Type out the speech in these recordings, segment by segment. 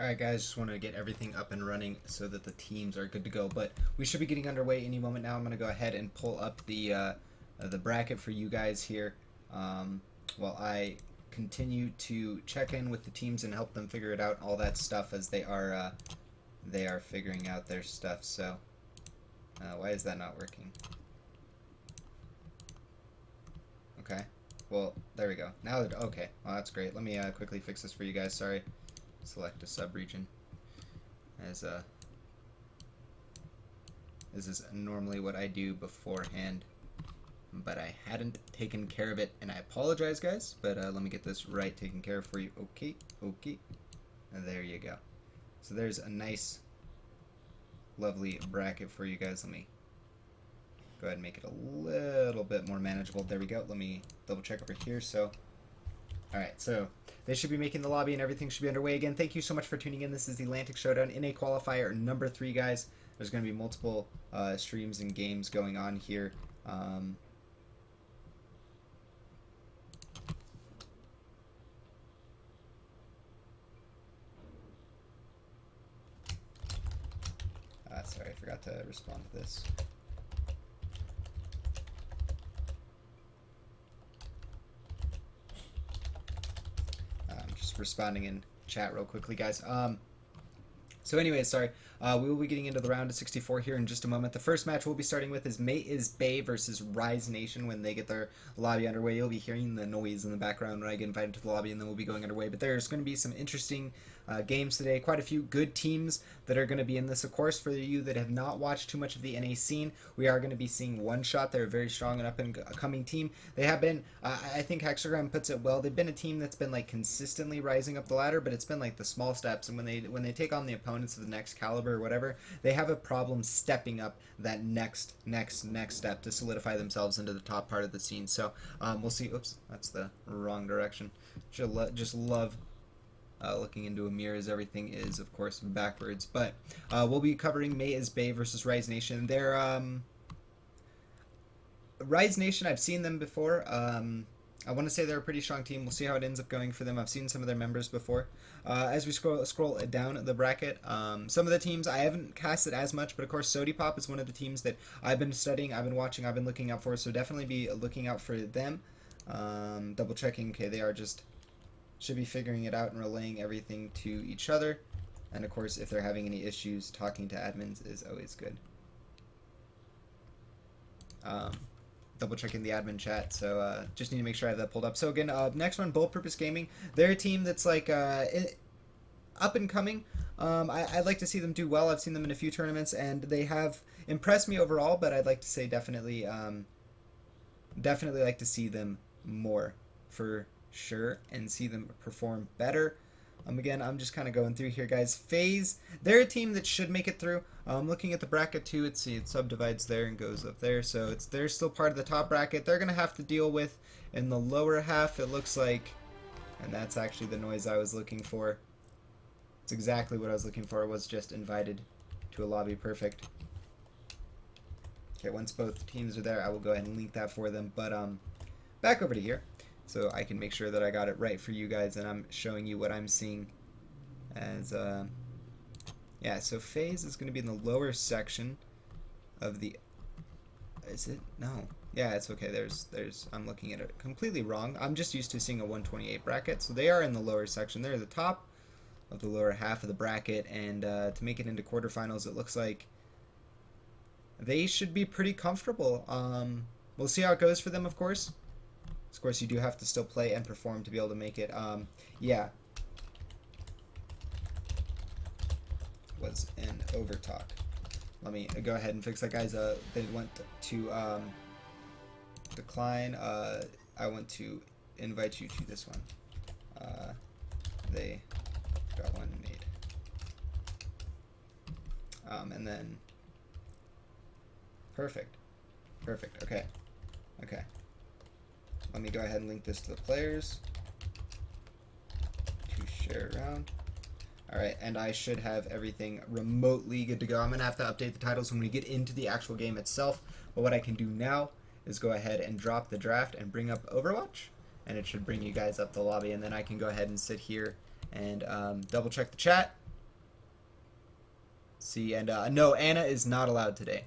Alright guys, just wanted to get everything up and running so that the teams are good to go, but we should be getting underway any moment now. I'm going to go ahead and pull up the bracket for you guys here while I continue to check in with the teams and help them figure it out, all that stuff as they are figuring out their stuff. So why is that not working? Okay, well there we go. Now okay, well that's great. Let me quickly fix this for you guys. Sorry. Select a sub-region, as this is normally what I do beforehand, but I hadn't taken care of it, and I apologize guys, but let me get this right taken care of for you. Okay, and there you go. So there's a nice lovely bracket for you guys. Let me go ahead and make it a little bit more manageable. There we go. Let me double check over here. So alright, so they should be making the lobby and everything should be underway again. Thank you so much for tuning in. This is the Atlantic Showdown in a qualifier number 3, guys. There's going to be multiple streams and games going on here. Sorry, I forgot to respond to this. Responding in chat real quickly, guys. So anyways, sorry, we will be getting into the round of 64 here in just a moment. The first match we'll be starting with is May is Bay versus Rise Nation. When they get their lobby underway, you'll be hearing the noise in the background when I get invited to the lobby, and then we'll be going underway. But there's going to be some interesting games today. Quite a few good teams that are going to be in this. Of course, for you that have not watched too much of the NA scene, we are going to be seeing One Shot. They're a very strong and up-and-coming team. They have been, I think Hexagram puts it well, they've been a team that's been like consistently rising up the ladder, but it's been like the small steps, and when they take on the opponents of the next caliber or whatever, they have a problem stepping up that next step to solidify themselves into the top part of the scene. So we'll see. Oops, that's the wrong direction. Just love looking into a mirror, as everything is, of course, backwards. But we'll be covering May is Bay versus Rise Nation. They're Rise Nation, I've seen them before. I want to say they're a pretty strong team. We'll see how it ends up going for them. I've seen some of their members before. As we scroll down the bracket, some of the teams I haven't casted as much, but of course Sodipop is one of the teams that I've been studying, I've been watching, I've been looking out for, so definitely be looking out for them. Double checking, okay, they are just should be figuring it out and relaying everything to each other. And of course, if they're having any issues, talking to admins is always good. Double checking the admin chat, so just need to make sure I have that pulled up. So again, next one, Bold Purpose Gaming. They're a team that's like up and coming. I'd like to see them do well. I've seen them in a few tournaments, and they have impressed me overall. But I'd like to say definitely like to see them more for sure, and see them perform better. Again, I'm just kind of going through here, guys. FaZe, they're a team that should make it through. Looking at the bracket too, it subdivides there and goes up there, so they're still part of the top bracket. They're gonna have to deal with in the lower half, it looks like, and that's actually the noise I was looking for. It's exactly what I was looking for. I was just invited to a lobby. Perfect. Okay, once both teams are there, I will go ahead and link that for them. But back over to here, so I can make sure that I got it right for you guys, and I'm showing you what I'm seeing as, yeah, so FaZe is going to be in the lower section of the, is it? No. Yeah, it's okay. I'm looking at it completely wrong. I'm just used to seeing a 128 bracket, so they are in the lower section. They're at the top of the lower half of the bracket, and to make it into quarterfinals, it looks like they should be pretty comfortable. We'll see how it goes for them, of course. Of course, you do have to still play and perform to be able to make it. Yeah. Was an overtalk. Let me go ahead and fix that, guys. They went to decline. I want to invite you to this one. They got one made. And then perfect. Okay. Let me go ahead and link this to the players to share around. Alright, and I should have everything remotely good to go. I'm going to have to update the titles when we get into the actual game itself. But what I can do now is go ahead and drop the draft and bring up Overwatch. And it should bring you guys up the lobby. And then I can go ahead and sit here and double check the chat See, and no, Anna is not allowed today.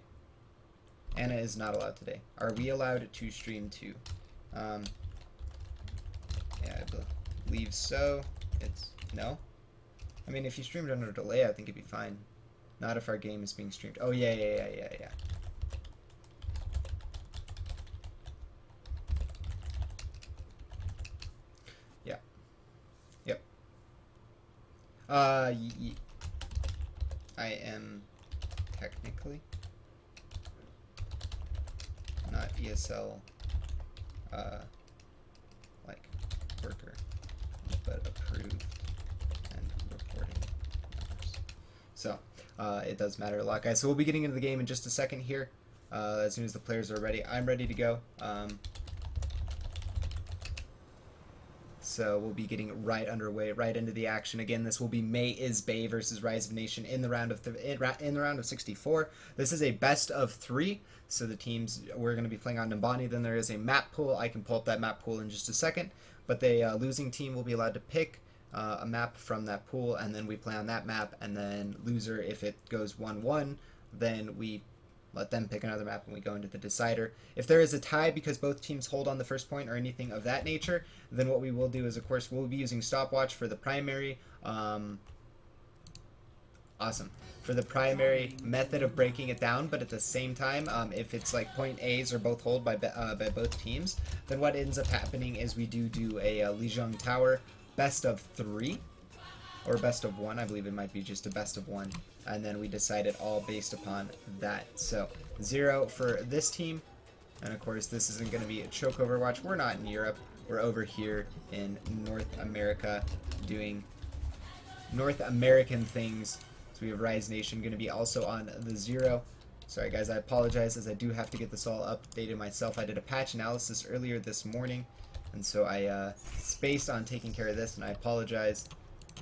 Anna is not allowed today. Are we allowed to stream too? Yeah, I believe so. It's no. I mean, if you streamed under delay, I think it'd be fine. Not if our game is being streamed. Oh yeah. Yeah. Yep. I am technically not ESL like worker, but approved and reporting numbers. So it does matter a lot, guys. So we'll be getting into the game in just a second here. As soon as the players are ready, I'm ready to go. So we'll be getting right underway, right into the action. Again, this will be May is Bay versus Rise of Nation in the round of in the round of 64. This is a best of 3. So the teams we're going to be playing on Nambani. Then there is a map pool. I can pull up that map pool in just a second. But the losing team will be allowed to pick a map from that pool, and then we play on that map. And then loser, if it goes 1-1, then we let them pick another map and we go into the decider. If there is a tie because both teams hold on the first point or anything of that nature, then what we will do is, of course, we'll be using stopwatch for the primary. Awesome. For the primary method of breaking it down, but at the same time, if it's like point A's or both hold by both teams, then what ends up happening is we do a Lijiang Tower best of 3. Or best of 1, I believe it might be just a best of 1, and then we decide it all based upon that. So 0 for this team, and of course this isn't going to be a choke overwatch. We're not in Europe, we're over here in North America doing North American things. So we have Rise Nation going to be also on the 0. Sorry guys, I apologize as I do have to get this all updated myself. I did a patch analysis earlier this morning, and so I spaced on taking care of this, and I apologize.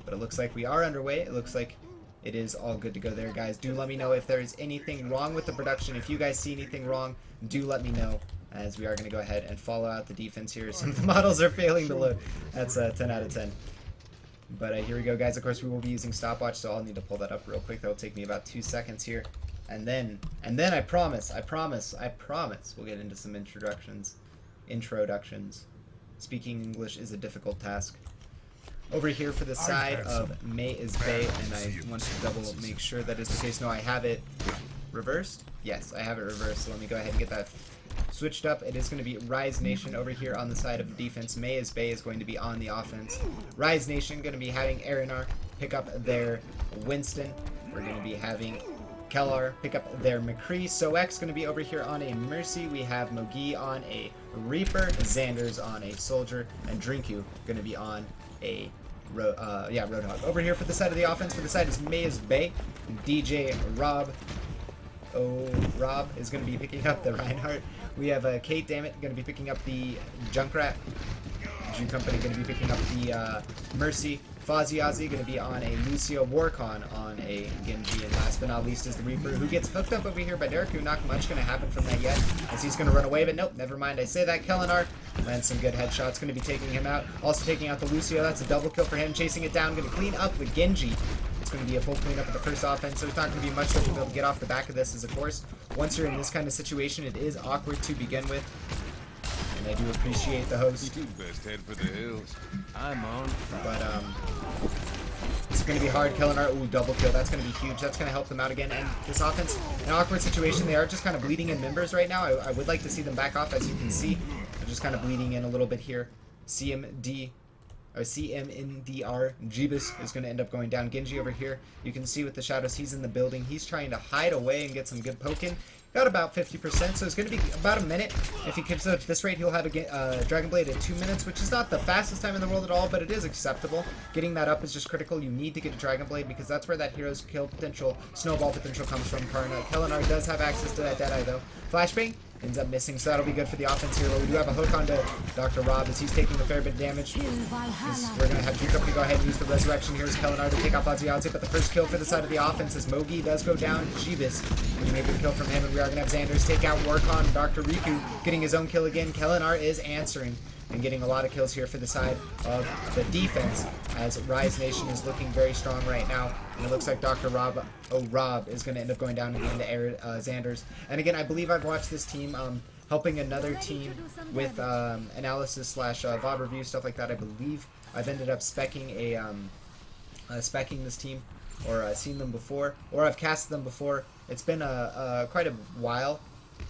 But it looks like we are underway. It looks like it is all good to go there, guys. Do let me know if there is anything wrong with the production. If you guys see anything wrong, do let me know, as we are going to go ahead and follow out the defense here. Some of the models are failing to load. That's 10 out of 10. But here we go, guys. Of course, we will be using stopwatch, so I'll need to pull that up real quick. That'll take me about 2 seconds here. And then I promise, we'll get into some introductions. Speaking English is a difficult task. Over here for the side of May is Bay, and I want to double make sure that is the case. No, I have it reversed. Yes, I have it reversed, so let me go ahead and get that switched up. It is going to be Rise Nation over here on the side of the defense. May is Bay is going to be on the offense. Rise Nation going to be having Arinar pick up their Winston. We're going to be having Kellar pick up their McCree. Sox going to be over here on a Mercy. We have Mogi on a Reaper, Xander's on a Soldier, and Drinku going to be on a Roadhog. Over here for the side of the offense, for the side is May is Bay. DJ Rob is going to be picking up the Reinhardt. We have Kate Dammit going to be picking up the Junkrat. Jew Company going to be picking up the Mercy. Faziazi going to be on a Lucio. Warcon on a Genji. And last but not least is the Reaper, who gets hooked up over here by Dereku. Not much going to happen from that yet, as he's going to run away. But nope, never mind. I say that. Kellenar lands some good headshots. Going to be taking him out. Also taking out the Lucio. That's a double kill for him. Chasing it down. Going to clean up the Genji. It's going to be a full cleanup of the first offense, so there's not going to be much that we'll be able to get off the back of this, as of course, once you're in this kind of situation, it is awkward to begin with. And I do appreciate the host. Best head for the hills. I'm on. But it's going to be hard. Kellenar, ooh, double kill. That's going to be huge. That's going to help them out again. And this offense, an awkward situation. They are just kind of bleeding in members right now. I would like to see them back off, as you can see. They're just kind of bleeding in a little bit here. CMNDR Jeebus is going to end up going down. Genji over here, you can see with the shadows, he's in the building. He's trying to hide away and get some good poking. Got about 50%, so it's going to be about a minute. If he keeps at this rate, he'll have a Dragon Blade at 2 minutes, which is not the fastest time in the world at all, but it is acceptable. Getting that up is just critical. You need to get a Dragon Blade, because that's where that hero's kill potential, snowball potential comes from. Kellenar does have access to that Deadeye, though. Flashbang ends up missing, so that'll be good for the offense here. We do have a hook onto Dr. Rob, as he's taking a fair bit of damage. We're going to have Jew Company go ahead and use the resurrection. Here's Kellenar to take out Faziazi, but the first kill for the side of the offense as Mogi does go down. Jeebus getting a good kill from him, and we are going to have Xander's take out Warcon. Dr. Riku getting his own kill again. Kellenar is answering and getting a lot of kills here for the side of the defense, as Rise Nation is looking very strong right now. And it looks like Dr. Rob is going to end up going down into Xander's. And again, I believe I've watched this team helping another team with analysis / VOD review, stuff like that. I believe I've ended up specking specking this team, or seen them before, or I've casted them before. It's been quite a while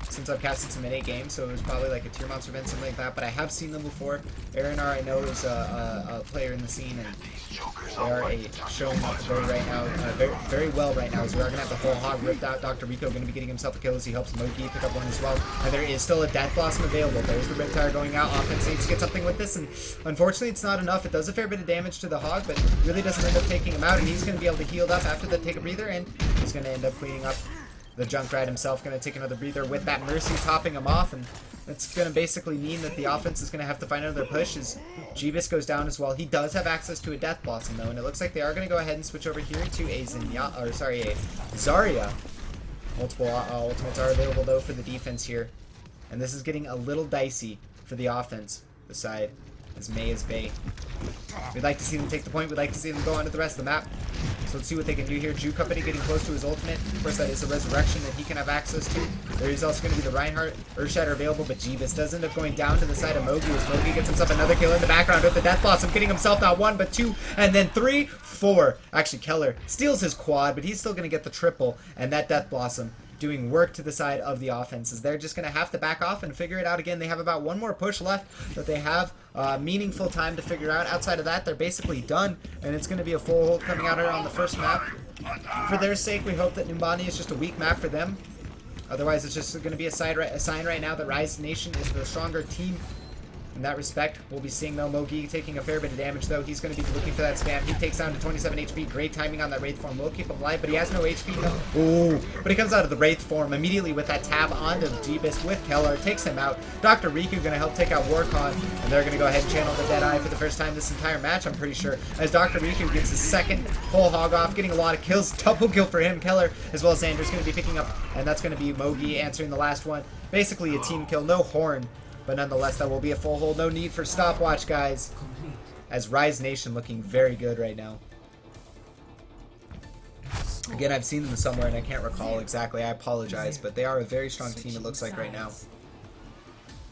since I've casted some NA games, so it was probably like a tier monster event, something like that, but I have seen them before. Aranar, I know, is a player in the scene, and they are showing up very well right now, as we are going to have the whole hog ripped out. Dr. Rico going to be getting himself a kill as he helps Mogi pick up one as well, and there is still a Death Blossom available. There's the Riptire going out. Offense needs to get something with this, and unfortunately it's not enough. It does a fair bit of damage to the hog, but really doesn't end up taking him out, and he's going to be able to heal up after that, take a breather, and he's going to end up cleaning up. The Junkrat himself going to take another breather with that Mercy topping him off, and that's going to basically mean that the offense is going to have to find another push as Jeebus goes down as well. He does have access to a Death Blossom though, and it looks like they are going to go ahead and switch over here to a Zarya. Multiple ultimates are available though for the defense here, and this is getting a little dicey for the offense. The side as May is Bay. We'd like to see them take the point. We'd like to see them go onto the rest of the map. So let's see what they can do here. Jew Company getting close to his ultimate. Of course, that is a resurrection that he can have access to. There is also going to be the Reinhardt Earthshatter available, but Jeebus does end up going down to the side of Mogi as Mogi gets himself another kill in the background with the Death Blossom, getting himself not one, but two, and then three, four. Actually, Keller steals his quad, but he's still going to get the triple, and that Death Blossom doing work to the side of the offense, as they're just going to have to back off and figure it out again. They have about one more push left that they have meaningful time to figure out. Outside of that, they're basically done, and it's going to be a full hold coming out here on the first map. For their sake, we hope that Numbani is just a weak map for them. Otherwise, it's just going to be a sign right now that Rise Nation is the stronger team. In that respect, we'll be seeing though Mogi taking a fair bit of damage though. He's going to be looking for that spam. He takes down to 27 HP. Great timing on that Wraith form. Will keep him alive, but he has no HP though. Ooh, but he comes out of the Wraith form immediately with that tab onto Jeebus with Keller. Takes him out. Dr. Riku going to help take out Warcon, and they're going to go ahead and channel the Deadeye for the first time this entire match, I'm pretty sure. As Dr. Riku gets his second full hog off, getting a lot of kills. Double kill for him. Keller as well as Xander's going to be picking up, and that's going to be Mogi answering the last one. Basically a team kill. No horn. But nonetheless, that will be a full hold. No need for stopwatch, guys. As Rise Nation looking very good right now. Again, I've seen them somewhere and I can't recall exactly. I apologize, but they are a very strong team, it looks like right now.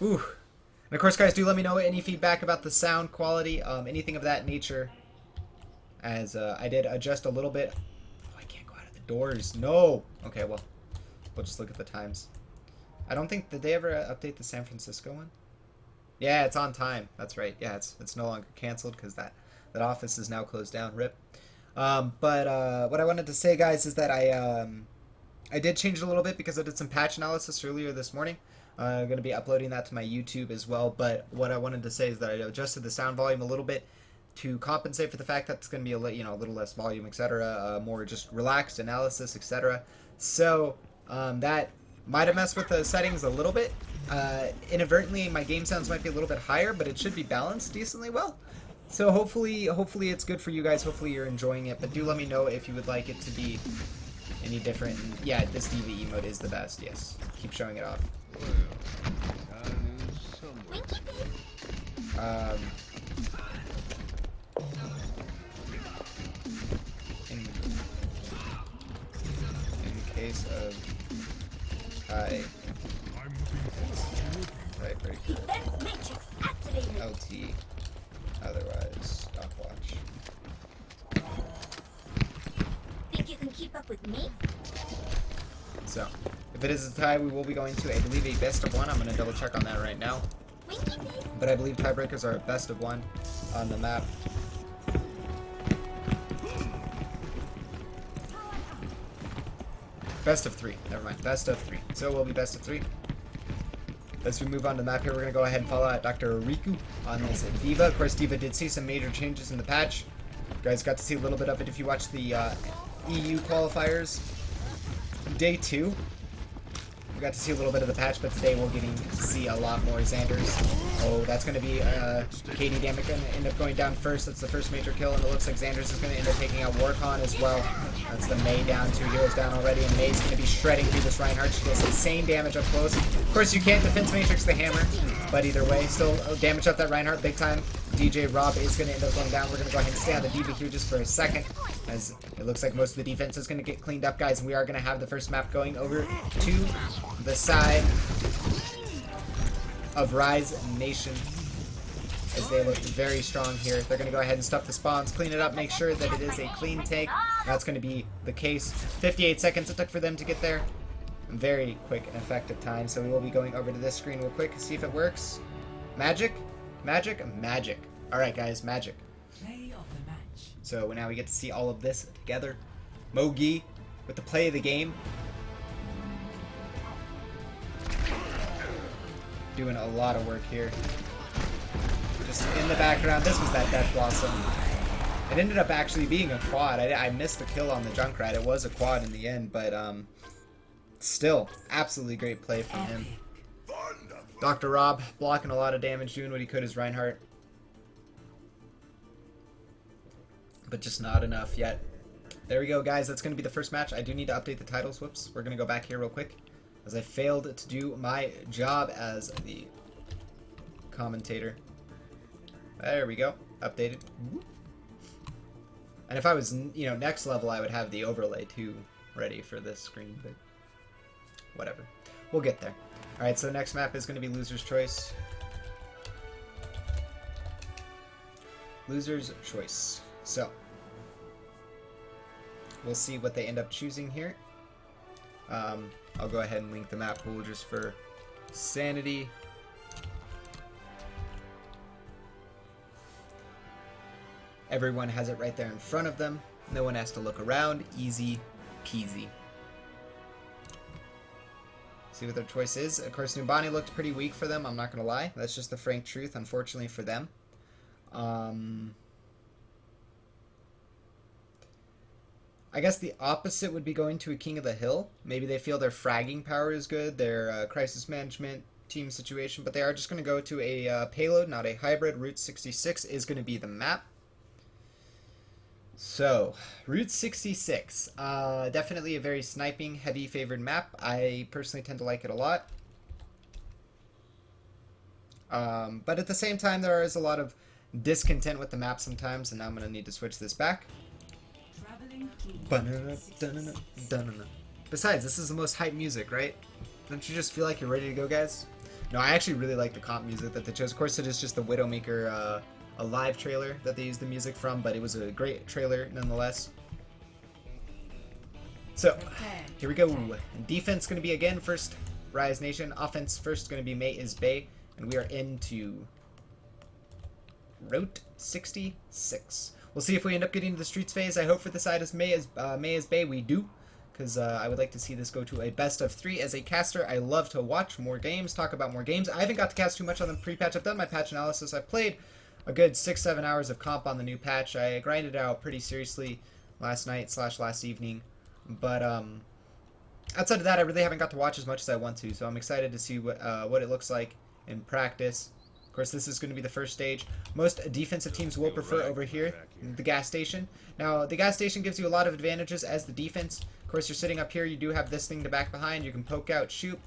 Ooh. And of course, guys, do let me know any feedback about the sound quality, anything of that nature. As I did adjust a little bit. Oh, I can't go out of the doors. No. Okay, well, we'll just look at the times. I don't think, did they ever update the San Francisco one? Yeah, it's on time. That's right. Yeah, it's no longer canceled because that office is now closed down. RIP. But what I wanted to say, guys, is that I did change it a little bit because I did some patch analysis earlier this morning. I'm going to be uploading that to my YouTube as well. But what I wanted to say is that I adjusted the sound volume a little bit to compensate for the fact that it's going to be a little less volume, etc. More just relaxed analysis, etc. So that might have messed with the settings a little bit. Inadvertently, my game sounds might be a little bit higher, but it should be balanced decently well. So hopefully it's good for you guys. Hopefully you're enjoying it. But do let me know if you would like it to be any different. And yeah, this DVE mode is the best. Yes, keep showing it off. In case of LT, otherwise stopwatch. Think you can keep up with me? So, if it is a tie, we will be going to, I believe, a best of one. I'm going to double check on that right now. But I believe tiebreakers are a best of one on the map. Best of three. Never mind. Best of three. So we'll be best of three. As we move on to the map here, we're going to go ahead and follow out Dr. Riku on this D.Va. Of course, D.Va did see some major changes in the patch. You guys got to see a little bit of it if you watched the EU qualifiers. Day 2. We got to see a little bit of the patch, but today we're getting to see a lot more Xanders. Oh, that's going to be Katie Dammit going to end up going down first. That's the first major kill, and it looks like Xanders is going to end up taking out Warcon as well. That's the May down, 2 heroes down already, and May's going to be shredding through this Reinhardt. She does the same damage up close. Of course, you can't defense matrix the hammer, but either way, still damage up that Reinhardt big time. DJ Rob is going to end up going down. We're going to go ahead and stay on the D.Va here just for a second, as it looks like most of the defense is going to get cleaned up, guys, and we are going to have the first map going over to the side of Rise Nation, as they look very strong here. They're going to go ahead and stuff the spawns, clean it up, make sure that it is a clean take. That's going to be the case. 58 seconds it took for them to get there. Very quick and effective time. So we will be going over to this screen real quick to see if it works. Magic? Magic? Magic. Alright guys, magic. Play of the match. So now we get to see all of this together. Mogi with the play of the game. Doing a lot of work here. Just in the background, this was that Death Blossom. It ended up actually being a quad. I missed the kill on the Junkrat. It was a quad in the end, but still, absolutely great play from him. Dr. Rob blocking a lot of damage, doing what he could as Reinhardt. But just not enough yet. There we go, guys. That's going to be the first match. I do need to update the titles. Whoops. We're going to go back here real quick, as I failed to do my job as the commentator. There we go. Updated. And if I was, next level, I would have the overlay too ready for this screen, but whatever. We'll get there. Alright, so next map is going to be Loser's Choice. Loser's Choice. So, we'll see what they end up choosing here. I'll go ahead and link the map pool just for sanity. Everyone has it right there in front of them. No one has to look around. Easy peasy. See what their choice is. Of course, Numbani looked pretty weak for them. I'm not going to lie. That's just the frank truth, unfortunately, for them. I guess the opposite would be going to a King of the Hill. Maybe they feel their fragging power is good, their crisis management team situation, but they are just going to go to a payload, not a hybrid. Ro64 is going to be the map. So, Route 66, definitely a very sniping, heavy favored map. I personally tend to like it a lot. But at the same time, there is a lot of discontent with the map sometimes, and now I'm going to need to switch this back. Besides, this is the most hype music, right? Don't you just feel like you're ready to go, guys? No, I actually really like the comp music that they chose. Of course, it is just the Widowmaker, a live trailer that they used the music from, but it was a great trailer nonetheless. So, here we go. Defense going to be, again, first Rise Nation. Offense first going to be May is Bay, and we are into Route 66. We'll see if we end up getting to the Streets phase. I hope for the side as May is Bay we do, because I would like to see this go to a best of 3. As a caster, I love to watch more games, talk about more games. I haven't got to cast too much on the pre-patch. I've done my patch analysis. I played a good 6-7 hours of comp on the new patch. I grinded out pretty seriously last night / last evening, but outside of that, I really haven't got to watch as much as I want to. So I'm excited to see what it looks like in practice. Of course, this is going to be the first stage. Most defensive teams will prefer over here the gas station. Now, the gas station gives you a lot of advantages as the defense. Of course, you're sitting up here. You do have this thing to back behind. You can poke out, shoot,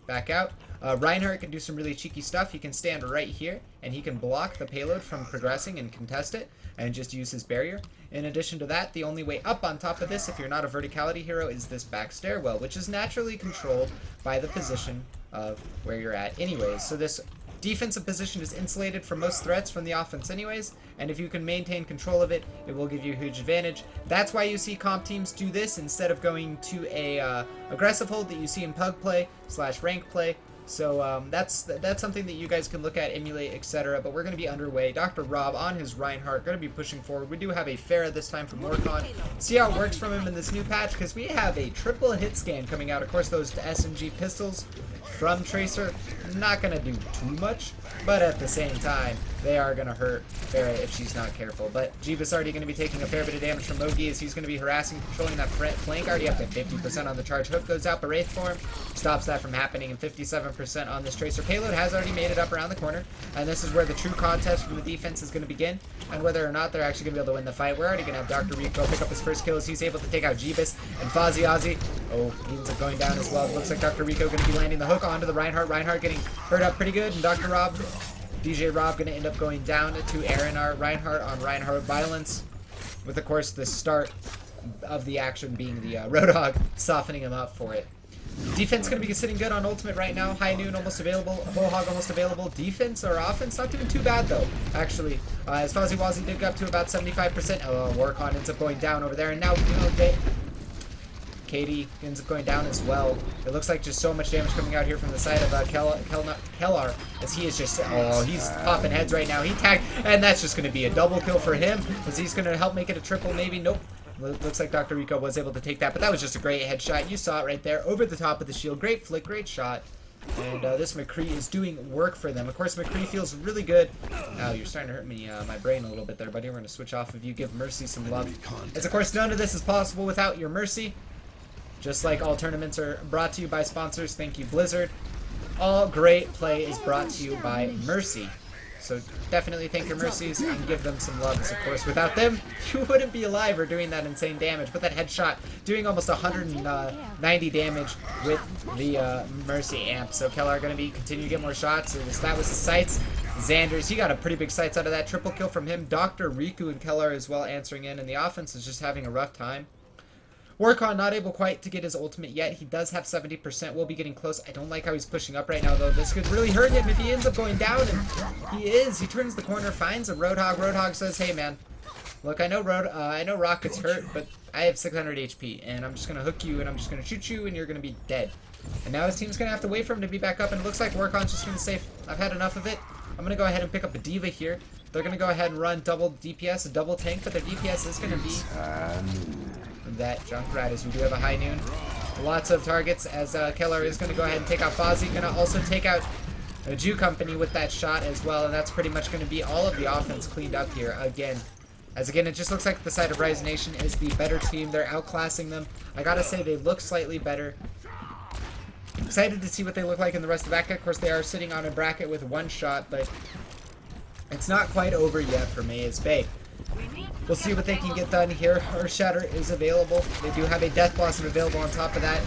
back out. Reinhardt can do some really cheeky stuff. He can stand right here, and he can block the payload from progressing and contest it, and just use his barrier. In addition to that, the only way up on top of this, if you're not a verticality hero, is this back stairwell, which is naturally controlled by the position of where you're at anyways. So this defensive position is insulated from most threats from the offense anyways, and if you can maintain control of it, it will give you a huge advantage. That's why you see comp teams do this instead of going to a aggressive hold that you see in pug play / rank play. So that's something that you guys can look at, emulate, etc. But we're going to be underway. Dr. Rob on his Reinhardt, going to be pushing forward. We do have a Pharah this time from Morcon. See how it works from him in this new patch, because we have a triple hit scan coming out. Of course, those SMG pistols from Tracer, not going to do too much, but at the same time, they are going to hurt Farah if she's not careful. But Jeebus already going to be taking a fair bit of damage from Mogi as he's going to be harassing, controlling that flank. Already up to 50% on the charge. Hook goes out, but Wraith Form stops that from happening, and 57% on this Tracer. Payload has already made it up around the corner, and this is where the true contest from the defense is going to begin, and whether or not they're actually going to be able to win the fight. We're already going to have Dr. Rico pick up his first kill as he's able to take out Jeebus and Fozzie Ozzy. Oh, he ends up going down as well. It looks like Dr. Rico going to be landing the hook onto the Reinhardt. Reinhardt getting hurt up pretty good, and Dr. Rob, DJ Rob, going to end up going down to Aaron R. Reinhardt on Reinhardt violence, with of course the start of the action being the Roadhog softening him up for it. Defense going to be sitting good on ultimate right now. High Noon almost available. Whole Hog almost available. Defense or offense not doing too bad though, actually. As Fozzie Wozzy did go up to about 75%. Oh, Warcon ends up going down over there, and now Katie ends up going down as well. It looks like just so much damage coming out here from the side of Kellar, as he is just, oh, he's popping heads right now. He tagged, and that's just going to be a double kill for him, as he's going to help make it a triple maybe. Nope. Looks like Dr. Rico was able to take that, but that was just a great headshot. You saw it right there, over the top of the shield. Great flick, great shot. And this McCree is doing work for them. Of course, McCree feels really good. Oh, you're starting to hurt me, my brain a little bit there, buddy. We're going to switch off of you. Give Mercy some love. As, of course, none of this is possible without your Mercy. Just like all tournaments are brought to you by sponsors. Thank you, Blizzard. All great play is brought to you by Mercy. So definitely thank your Mercies and give them some loves, of course. Without them, you wouldn't be alive or doing that insane damage. But that headshot doing almost 190 damage with the Mercy amp. So Kellar going to be continue to get more shots. That was the sights. Xanders, he got a pretty big sights out of that. Triple kill from him. Dr. Riku and Kellar as well answering in. And the offense is just having a rough time. Warcon not able quite to get his ultimate yet. He does have 70%. We'll be getting close. I don't like how he's pushing up right now, though. This could really hurt him if he ends up going down. And he is. He turns the corner, finds a Roadhog. Roadhog says, hey, man. Look, I know Rocket's hurt, but I have 600 HP. And I'm just going to hook you, and I'm just going to shoot you, and you're going to be dead. And now his team's going to have to wait for him to be back up. And it looks like Warcon's just going to say, I've had enough of it. I'm going to go ahead and pick up a Diva here. They're going to go ahead and run double DPS, a double tank, but their DPS is going to be that Junkrat, as we do have a High Noon. Lots of targets as Kellar is going to go ahead and take out Fozzie. Going to also take out a Jew Company with that shot as well, and that's pretty much going to be all of the offense cleaned up here again. As again, it just looks like the side of Rise Nation is the better team. They're outclassing them. I gotta say, they look slightly better. Excited to see what they look like in the rest of the bracket. Of course, they are sitting on a bracket with one shot, but it's not quite over yet for Maya's Bay. We'll see what they can get done here. Earth Shatter is available. They do have a Death Blossom available on top of that.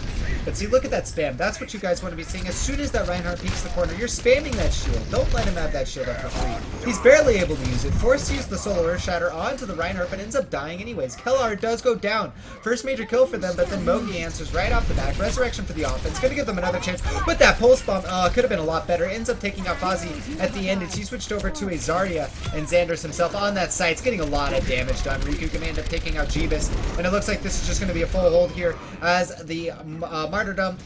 But see, look at that spam. That's what you guys want to be seeing. As soon as that Reinhardt peeks the corner, you're spamming that shield. Don't let him have that shield up for free. He's barely able to use it. Forced to use the solo Earth Shatter onto the Reinhardt, but ends up dying anyways. Kellar does go down. First major kill for them, but then Mogi answers right off the back. Resurrection for the offense. Gonna give them another chance. But that pulse bomb could have been a lot better. Ends up taking out Fozzie at the end as he switched over to a Zarya, and Xanders himself on that site. It's getting a lot of damage done. Riku gonna end up taking out Jeebus, and it looks like this is just gonna be a full hold here as the Martyrdom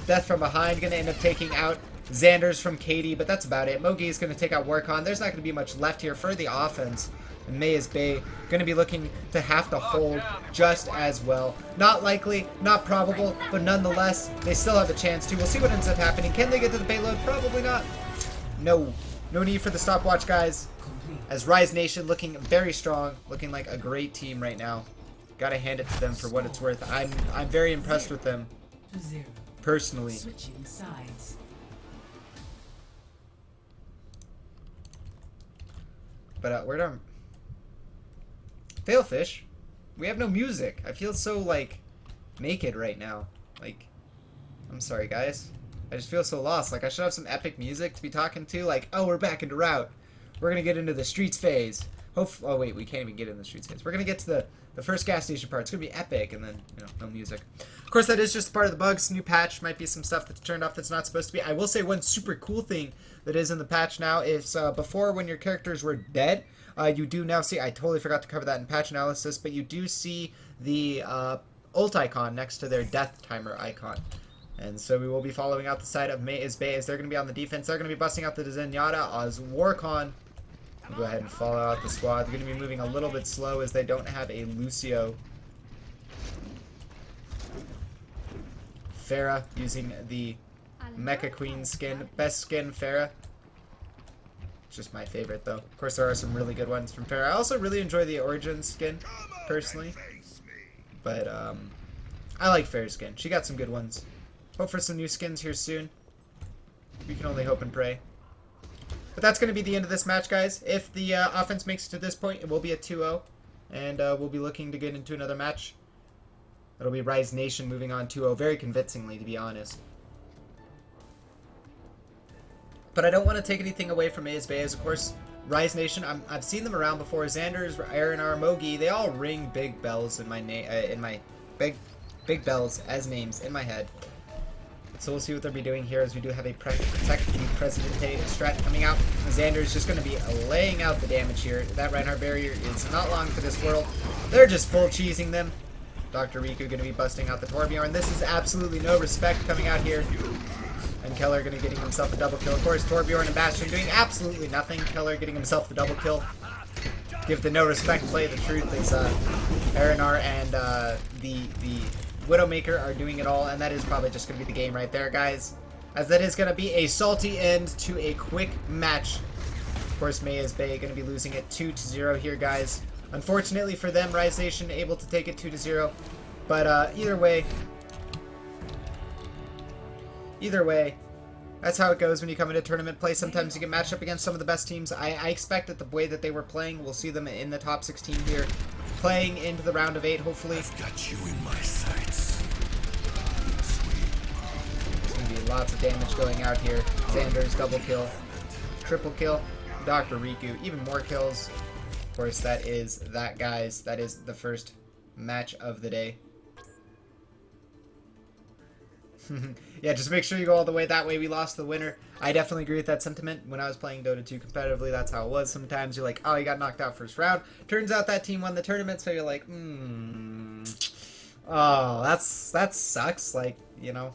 Death from behind gonna end up taking out Xanders from Katie, but that's about it. Mogi is gonna take out Warcon. There's not gonna be much left here for the offense. And Maya's Bay gonna be looking to have to hold just as well. Not likely, not probable, but nonetheless, they still have a chance to. We'll see what ends up happening. Can they get to the payload? Probably not. No. No need for the stopwatch, guys. As Rise Nation looking very strong, looking like a great team right now. Gotta hand it to them for what it's worth. I'm very impressed with them, personally. Switching sides. But where'd our Failfish? We have no music. I feel so like naked right now. Like, I'm sorry, guys. I just feel so lost. Like, I should have some epic music to be talking to. Like, oh, we're back into route. We're gonna get into the streets phase. Oh wait, we can't even get in the streets phase. We're gonna get to the first gas station part. It's gonna be epic, and then no music. Of course, that is just part of the bugs. New patch might be some stuff that's turned off that's not supposed to be. I will say one super cool thing that is in the patch now is before, when your characters were dead, you do now see. I totally forgot to cover that in patch analysis, but you do see the ult icon next to their death timer icon. And so we will be following out the side of Maya's Bay as they're going to be on the defense. They're going to be busting out the Zenyatta as Warcon. We'll go ahead and follow out the squad. They're going to be moving a little bit slow as they don't have a Lucio. Farah using the Mecha Queen skin. Best skin, Pharah. Just my favorite, though. Of course, there are some really good ones from Pharah. I also really enjoy the Origin skin, personally. But, I like Pharah's skin. She got some good ones. Hope for some new skins here soon. We can only hope and pray. But that's going to be the end of this match, guys. If the offense makes it to this point, it will be a 2-0. And we'll be looking to get into another match. It'll be Rise Nation moving on 2-0 very convincingly, to be honest. But I don't want to take anything away from Maze Bay, as of course, Rise Nation, I've seen them around before. Xander's, Aaron R, Mogi, they all ring big bells in my big bells as names in my head. So we'll see what they'll be doing here, as we do have a Protect the Presidente strat coming out. Xander's just going to be laying out the damage here. That Reinhardt barrier is not long for this world. They're just full cheesing them. Dr. Riku going to be busting out the Torbjorn. This is absolutely no respect coming out here. And Keller going to getting himself a double kill. Of course, Torbjorn and Bastion doing absolutely nothing. Keller getting himself the double kill. Give the no respect play. The truth is Aranar and the Widowmaker are doing it all, and that is probably just going to be the game right there, guys. As that is going to be a salty end to a quick match. Of course, Maya's Bay going to be losing it 2-0 here, guys. Unfortunately for them, Rise Nation able to take it 2-0. But either way, that's how it goes when you come into tournament play. Sometimes you get matched up against some of the best teams. I expect that the way that they were playing, we'll see them in the top 16 here, playing into the round of 8, hopefully. I've got you in my sights. There's going to be lots of damage going out here. Xander's double kill, triple kill, Dr. Riku, even more kills. Of course, that is that, guys. That is the first match of the day. Yeah, just make sure you go all the way. That way we lost the winner. I definitely agree with that sentiment. When I was playing Dota 2 competitively, that's how it was. Sometimes you're like, oh, you got knocked out first round. Turns out that team won the tournament, so you're like, oh, that sucks. Like, you know,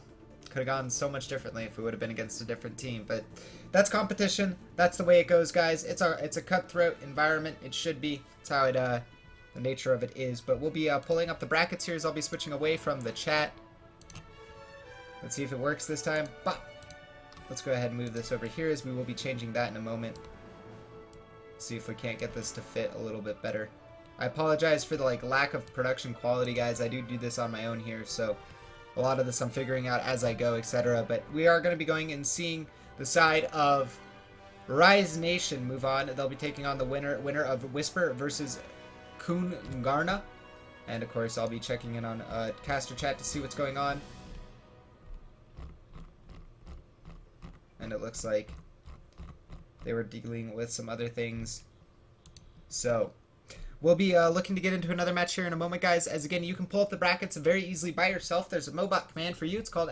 could have gone so much differently if we would have been against a different team. But that's competition. That's the way it goes, guys. It's a cutthroat environment. It should be. It's how the nature of it is. But we'll be pulling up the brackets here, as I'll be switching away from the chat. Let's see if it works this time. Bah! Let's go ahead and move this over here, as we will be changing that in a moment. See if we can't get this to fit a little bit better. I apologize for the lack of production quality, guys. I do this on my own here, so a lot of this I'm figuring out as I go, etc. But we are going to be going and seeing the side of Rise Nation move on. They'll be taking on the winner of Whisper versus Kungarna. And of course, I'll be checking in on caster chat to see what's going on. And it looks like they were dealing with some other things. So we'll be looking to get into another match here in a moment, guys. As again, you can pull up the brackets very easily by yourself. There's a Mobot command for you. It's called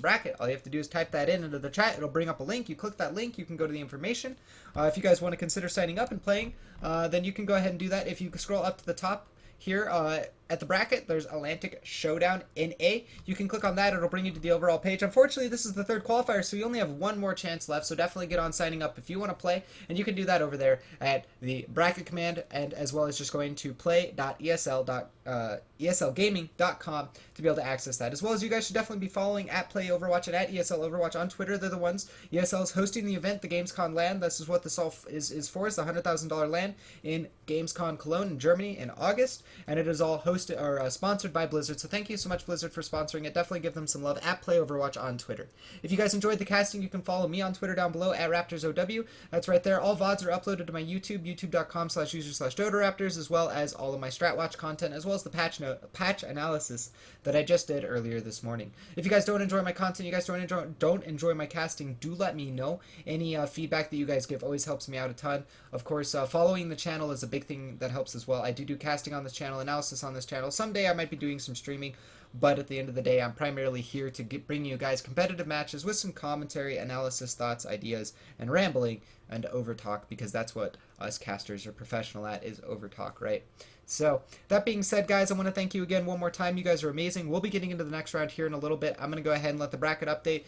!bracket. All you have to do is type that in into the chat. It'll bring up a link. You click that link, you can go to the information. If you guys want to consider signing up and playing, then you can go ahead and do that. If you scroll up to the top here at the bracket, there's Atlantic Showdown NA. You can click on that. It'll bring you to the overall page. Unfortunately, this is the third qualifier, so you only have one more chance left, so definitely get on signing up if you want to play, and you can do that over there at the bracket command, and as well as just going to play.eslgaming.com to be able to access that. As well as you guys should definitely be following at Play Overwatch and at ESL Overwatch on Twitter. They're the ones. ESL is hosting the event, the Gamescom LAN. This is what this all is for. It's the $100,000 LAN in Gamescom Cologne in Germany in August, and it is all hosted or sponsored by Blizzard. So thank you so much, Blizzard, for sponsoring it. Definitely give them some love at Play Overwatch on Twitter. If you guys enjoyed the casting, you can follow me on Twitter down below at RaptorZOW. That's right there. All VODs are uploaded to my YouTube, youtube.com/user/DotaRaptors, as well as all of my StratWatch content, as well as the patch analysis that I just did earlier this morning. If you guys don't enjoy my content, you guys don't enjoy my casting, do let me know. Any feedback that you guys give always helps me out a ton. Of course, following the channel is a big thing that helps as well. I do casting on this channel, analysis on this channel. Someday I might be doing some streaming, but at the end of the day, I'm primarily here to bring you guys competitive matches with some commentary, analysis, thoughts, ideas, and rambling and overtalk, because that's what us casters are professional at, is overtalk, right? So, that being said, guys, I want to thank you again one more time. You guys are amazing. We'll be getting into the next round here in a little bit. I'm going to go ahead and let the bracket update,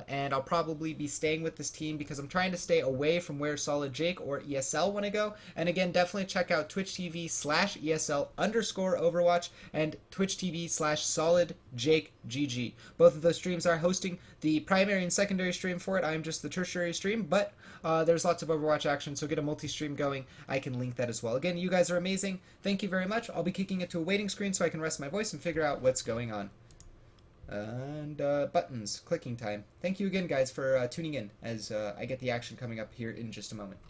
and I'll probably be staying with this team because I'm trying to stay away from where Solid Jake or ESL want to go. And again, definitely check out Twitch TV /ESL_Overwatch and Twitch TV Solid Jake GG. Both of those streams are hosting the primary and secondary stream for it. I'm just the tertiary stream, but there's lots of Overwatch action, so get a multi-stream going. I can link that as well. Again, you guys are amazing. Thank you very much. I'll be kicking it to a waiting screen so I can rest my voice and figure out what's going on. And buttons, clicking time. Thank you again, guys, for tuning in as I get the action coming up here in just a moment.